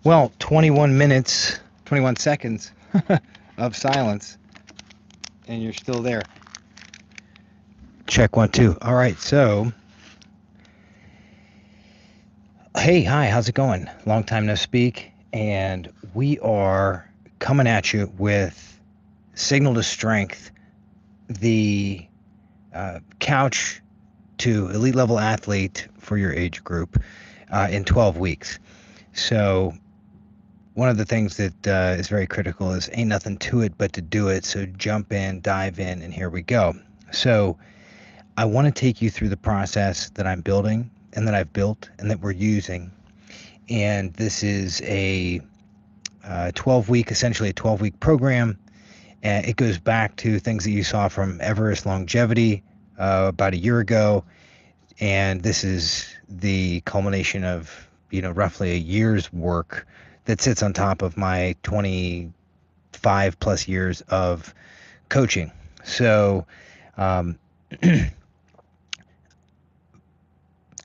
Well, 21 minutes, 21 seconds of silence, and you're still there. Check 1, 2. All right, so, hey, hi, how's it going? Long time no speak, and we are coming at you with Signal to Strength, the couch to elite level athlete for your age group in 12 weeks. So one of the things that is very critical is ain't nothing to it but to do it. So jump in, dive in, and here we go. So I want to take you through the process that I'm building and that I've built and that we're using. And this is a 12-week, essentially a 12-week program. And it goes back to things that you saw from Everest Longevity about a year ago. And this is the culmination of, roughly a year's work that sits on top of my 25 plus years of coaching. So,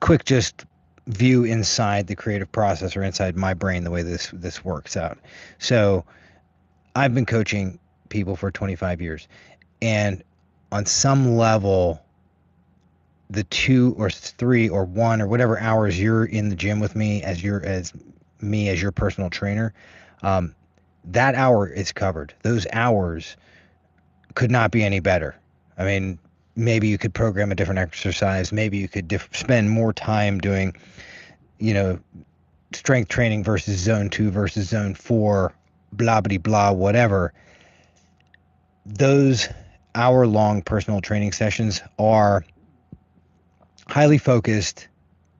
quick just view inside the creative process or inside my brain, the way this works out. So I've been coaching people for 25 years, and on some level, the 2 or 3 or 1 or whatever hours you're in the gym with me as your personal trainer, that hour is covered. Those hours could not be any better. I mean, maybe you could program a different exercise. Maybe you could spend more time doing, strength training versus zone 2 versus zone 4, blah, blah, blah, whatever. Those hour-long personal training sessions are highly focused,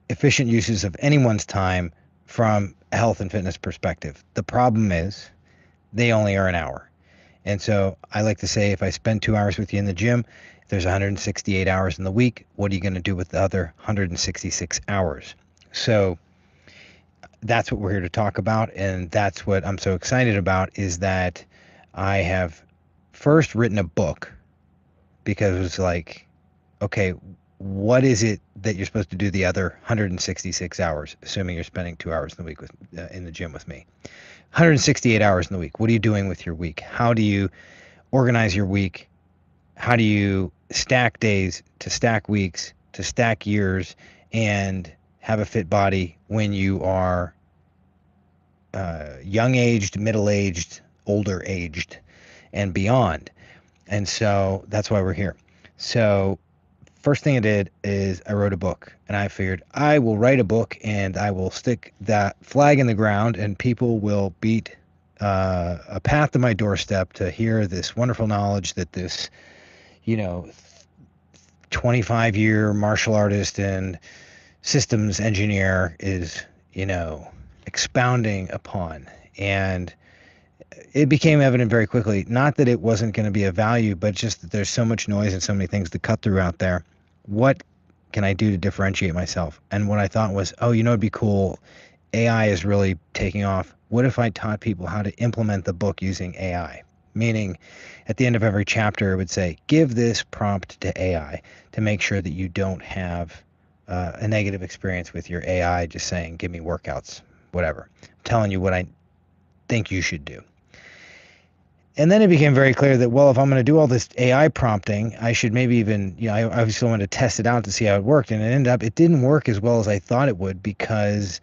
efficient uses of anyone's time from a health and fitness perspective. The problem is they only are an hour. And so I like to say, if I spend 2 hours with you in the gym, there's 168 hours in the week. What are you going to do with the other 166 hours? So that's what we're here to talk about. And that's what I'm so excited about, is that I have first written a book, because it was like, okay, what is it that you're supposed to do the other 166 hours, assuming you're spending 2 hours in the week in the gym with me? 168 hours in the week. What are you doing with your week? How do you organize your week? How do you stack days to stack weeks to stack years and have a fit body when you are young-aged, middle-aged, older-aged, and beyond? And so that's why we're here. So first thing I did is I wrote a book, and I figured I will write a book and I will stick that flag in the ground, and people will beat a path to my doorstep to hear this wonderful knowledge that this, 25-year martial artist and systems engineer is, expounding upon. And it became evident very quickly, not that it wasn't going to be of value, but just that there's so much noise and so many things to cut through out there. What can I do to differentiate myself? And what I thought was, it'd be cool. AI is really taking off. What if I taught people how to implement the book using AI? Meaning, at the end of every chapter, it would say, give this prompt to AI to make sure that you don't have a negative experience with your AI just saying, give me workouts, whatever. I'm telling you what I think you should do. And then it became very clear that, well, if I'm going to do all this AI prompting, I should maybe even, I obviously wanted to test it out to see how it worked. And it didn't work as well as I thought it would, because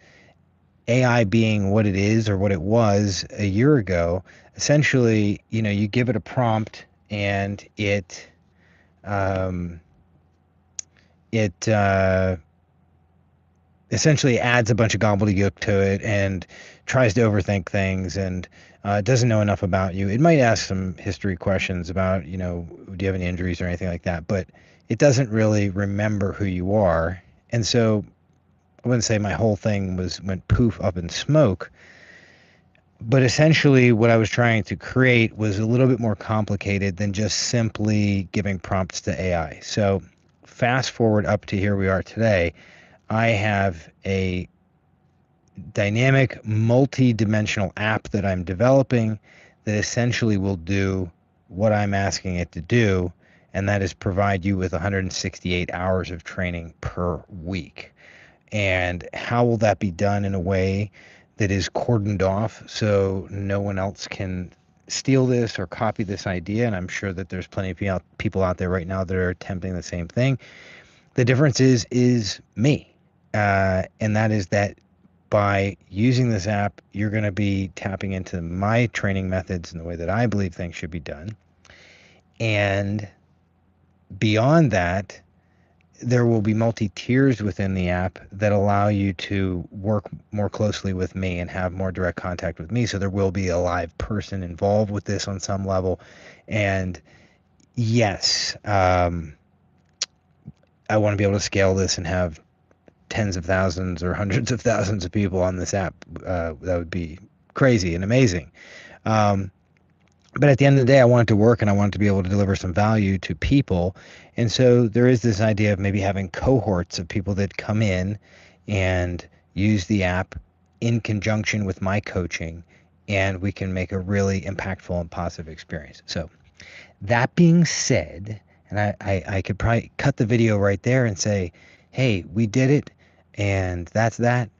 AI being what it is, or what it was a year ago, essentially, you give it a prompt and it essentially adds a bunch of gobbledygook to it and tries to overthink things, and doesn't know enough about you. It might ask some history questions about, do you have any injuries or anything like that, but it doesn't really remember who you are. And so I wouldn't say my whole thing went poof up in smoke, but essentially what I was trying to create was a little bit more complicated than just simply giving prompts to AI. So fast forward up to here we are today. I have a dynamic, multi-dimensional app that I'm developing that essentially will do what I'm asking it to do, and that is provide you with 168 hours of training per week. And how will that be done in a way that is cordoned off so no one else can steal this or copy this idea. And I'm sure that there's plenty of people out there right now that are attempting the same thing. The difference is me. And that is that by using this app, you're going to be tapping into my training methods and the way that I believe things should be done. And beyond that, there will be multi-tiers within the app that allow you to work more closely with me and have more direct contact with me. So there will be a live person involved with this on some level. And yes, I want to be able to scale this and have tens of thousands or hundreds of thousands of people on this app. That would be crazy and amazing. But at the end of the day, I want it to work and I want it to be able to deliver some value to people. And so there is this idea of maybe having cohorts of people that come in and use the app in conjunction with my coaching, and we can make a really impactful and positive experience. So that being said, and I could probably cut the video right there and say, hey, we did it, and that's that.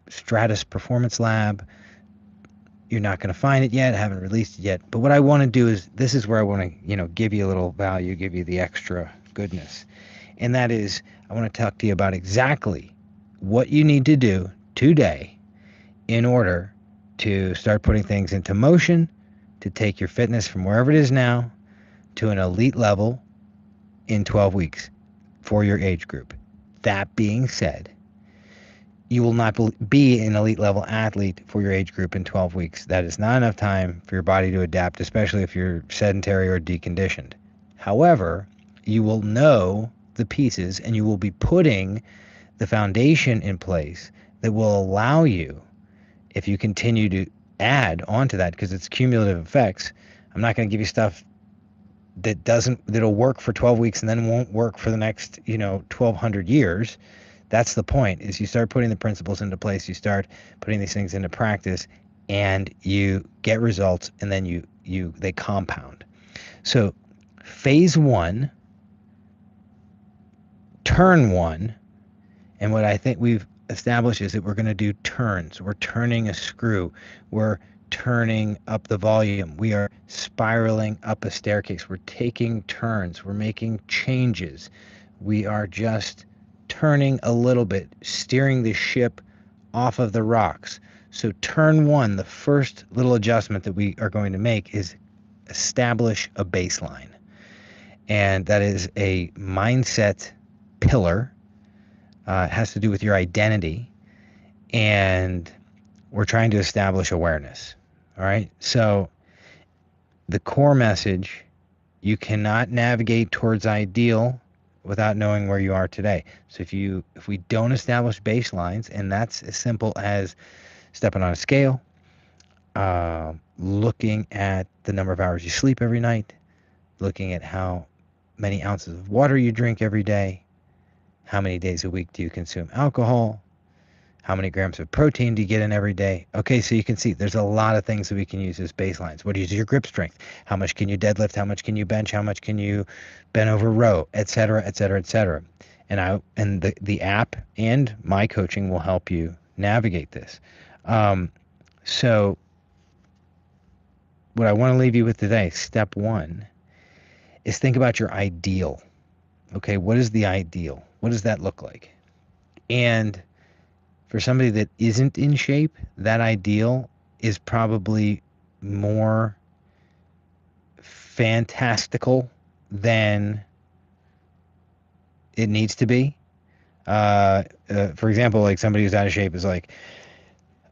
Stratus Performance Lab. You're not going to find it yet. I haven't released it yet. But what I want to do is, this is where I want to, give you a little value, give you the extra goodness. And that is, I want to talk to you about exactly what you need to do today in order to start putting things into motion, to take your fitness from wherever it is now to an elite level in 12 weeks for your age group. That being said, you will not be an elite level athlete for your age group in 12 weeks. That is not enough time for your body to adapt, especially if you're sedentary or deconditioned. However, you will know the pieces and you will be putting the foundation in place that will allow you, if you continue to add onto that, because it's cumulative effects. I'm not going to give you stuff that'll work for 12 weeks and then won't work for the next 1,200 years. That's the point, is you start putting the principles into place, you start putting these things into practice, and you get results, and then they compound. So phase 1, turn 1, and what I think we've established is that we're going to do turns. We're turning a screw. We're turning up the volume. We are spiraling up a staircase. We're taking turns. We're making changes. We are just turning a little bit, steering the ship off of the rocks. So turn 1, the first little adjustment that we are going to make is establish a baseline. And that is a mindset pillar. It has to do with your identity. And we're trying to establish awareness. All right. So the core message, you cannot navigate towards ideal without knowing where you are today. So if we don't establish baselines, and that's as simple as stepping on a scale, looking at the number of hours you sleep every night, looking at how many ounces of water you drink every day, how many days a week do you consume alcohol, how many grams of protein do you get in every day? Okay, so you can see there's a lot of things that we can use as baselines. What is your grip strength? How much can you deadlift? How much can you bench? How much can you bend over row, et cetera, et cetera, et cetera. And the app and my coaching will help you navigate this. So what I want to leave you with today, step 1, is think about your ideal. Okay, what is the ideal? What does that look like? And for somebody that isn't in shape, that ideal is probably more fantastical than it needs to be. For example, like somebody who's out of shape is like,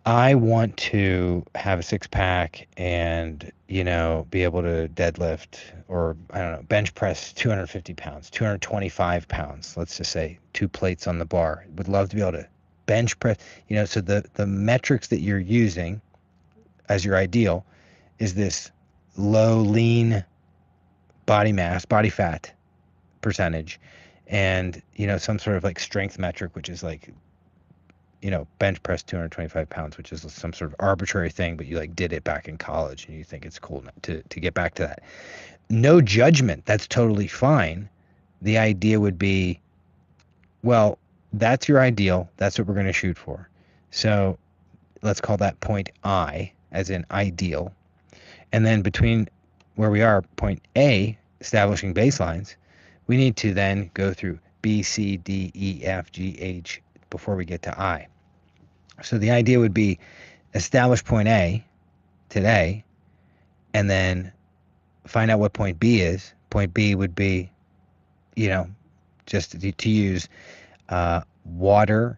I want to have a 6-pack and, be able to deadlift or, I don't know, bench press 250 pounds, 225 pounds, let's just say 2 plates on the bar. Would love to be able to bench press, so the metrics that you're using as your ideal is this low, lean body mass, body fat percentage, and, some sort of like strength metric, which is like, bench press 225 pounds, which is some sort of arbitrary thing, but you like did it back in college and you think it's cool to get back to that. No judgment. That's totally fine. The idea would be, well, that's your ideal. That's what we're going to shoot for. So let's call that point I, as in ideal. And then between where we are, point A, establishing baselines, we need to then go through B, C, D, E, F, G, H before we get to I. So the idea would be establish point A today, and then find out what point B is. Point B would be, just to use water,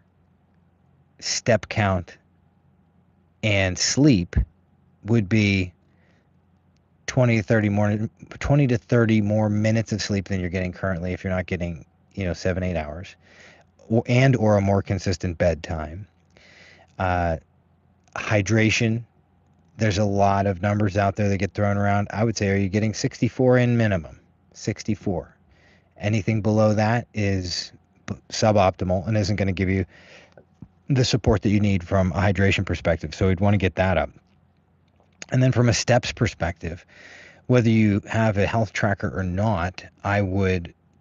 step count, and sleep would be 20 to 30 more minutes of sleep than you're getting currently if you're not getting 7-8 hours, or a more consistent bedtime. Hydration, there's a lot of numbers out there that get thrown around. I would say, are you getting 64 in minimum? 64. Anything below that is suboptimal and isn't going to give you the support that you need from a hydration perspective. So we'd want to get that up. And then from a steps perspective, whether you have a health tracker or not,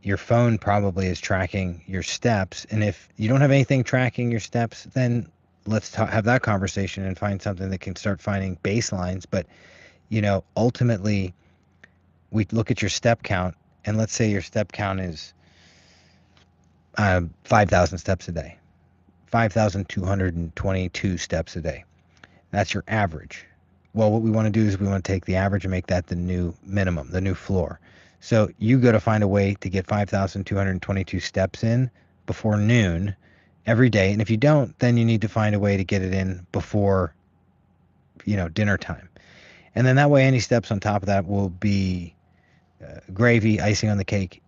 your phone probably is tracking your steps. And if you don't have anything tracking your steps, then let's have that conversation and find something that can start finding baselines. But, ultimately, we look at your step count, and let's say your step count is 5,000 steps a day, 5,222 steps a day. That's your average. Well, what we want to do is we want to take the average and make that the new minimum, the new floor. So you got to find a way to get 5,222 steps in before noon every day. And if you don't, then you need to find a way to get it in before, dinner time. And then that way, any steps on top of that will be gravy, icing on the cake,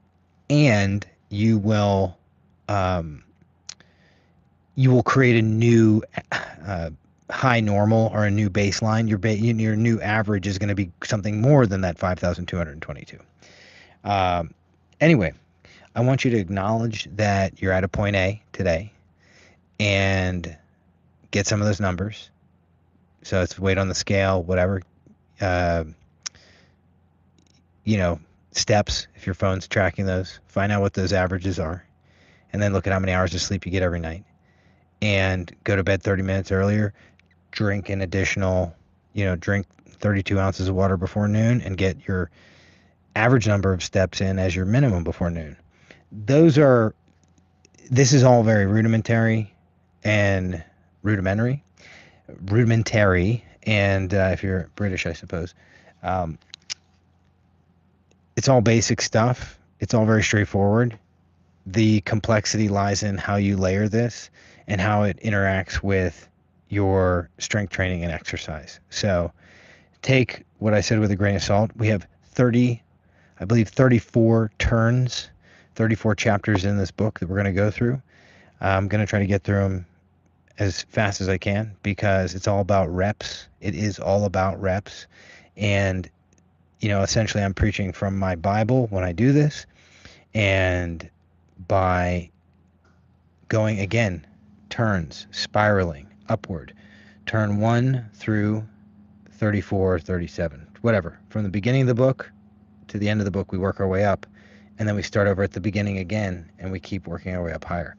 and you will create a new high normal or a new baseline. Your new average is going to be something more than that 5,222. Anyway, I want you to acknowledge that you're at a point A today and get some of those numbers. So it's weight on the scale, whatever, steps, if your phone's tracking those, find out what those averages are, and then look at how many hours of sleep you get every night, and go to bed 30 minutes earlier, drink an additional, drink 32 ounces of water before noon, and get your average number of steps in as your minimum before noon. This is all very rudimentary, and if you're British, I suppose. It's all basic stuff. It's all very straightforward. The complexity lies in how you layer this and how it interacts with your strength training and exercise. So take what I said with a grain of salt. We have 34 turns, 34 chapters in this book that we're going to go through. I'm going to try to get through them as fast as I can because it's all about reps. It is all about reps. And, essentially I'm preaching from my Bible when I do this. And by going, again, turns, spiraling upward, turn 1 through 34, 37, whatever. From the beginning of the book to the end of the book, we work our way up. And then we start over at the beginning again, and we keep working our way up higher.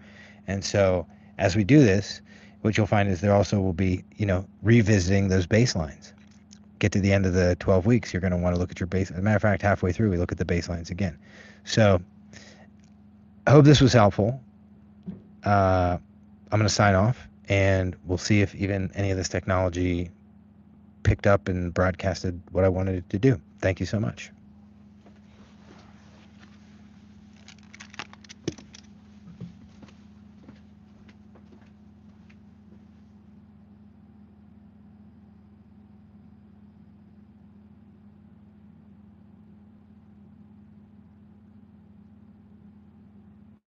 And so as we do this, what you'll find is there also will be, revisiting those baselines. Get to the end of the 12 weeks, you're going to want to look at your base. As a matter of fact, halfway through, we look at the baselines again. So I hope this was helpful. I'm going to sign off, and we'll see if even any of this technology picked up and broadcasted what I wanted it to do. Thank you so much.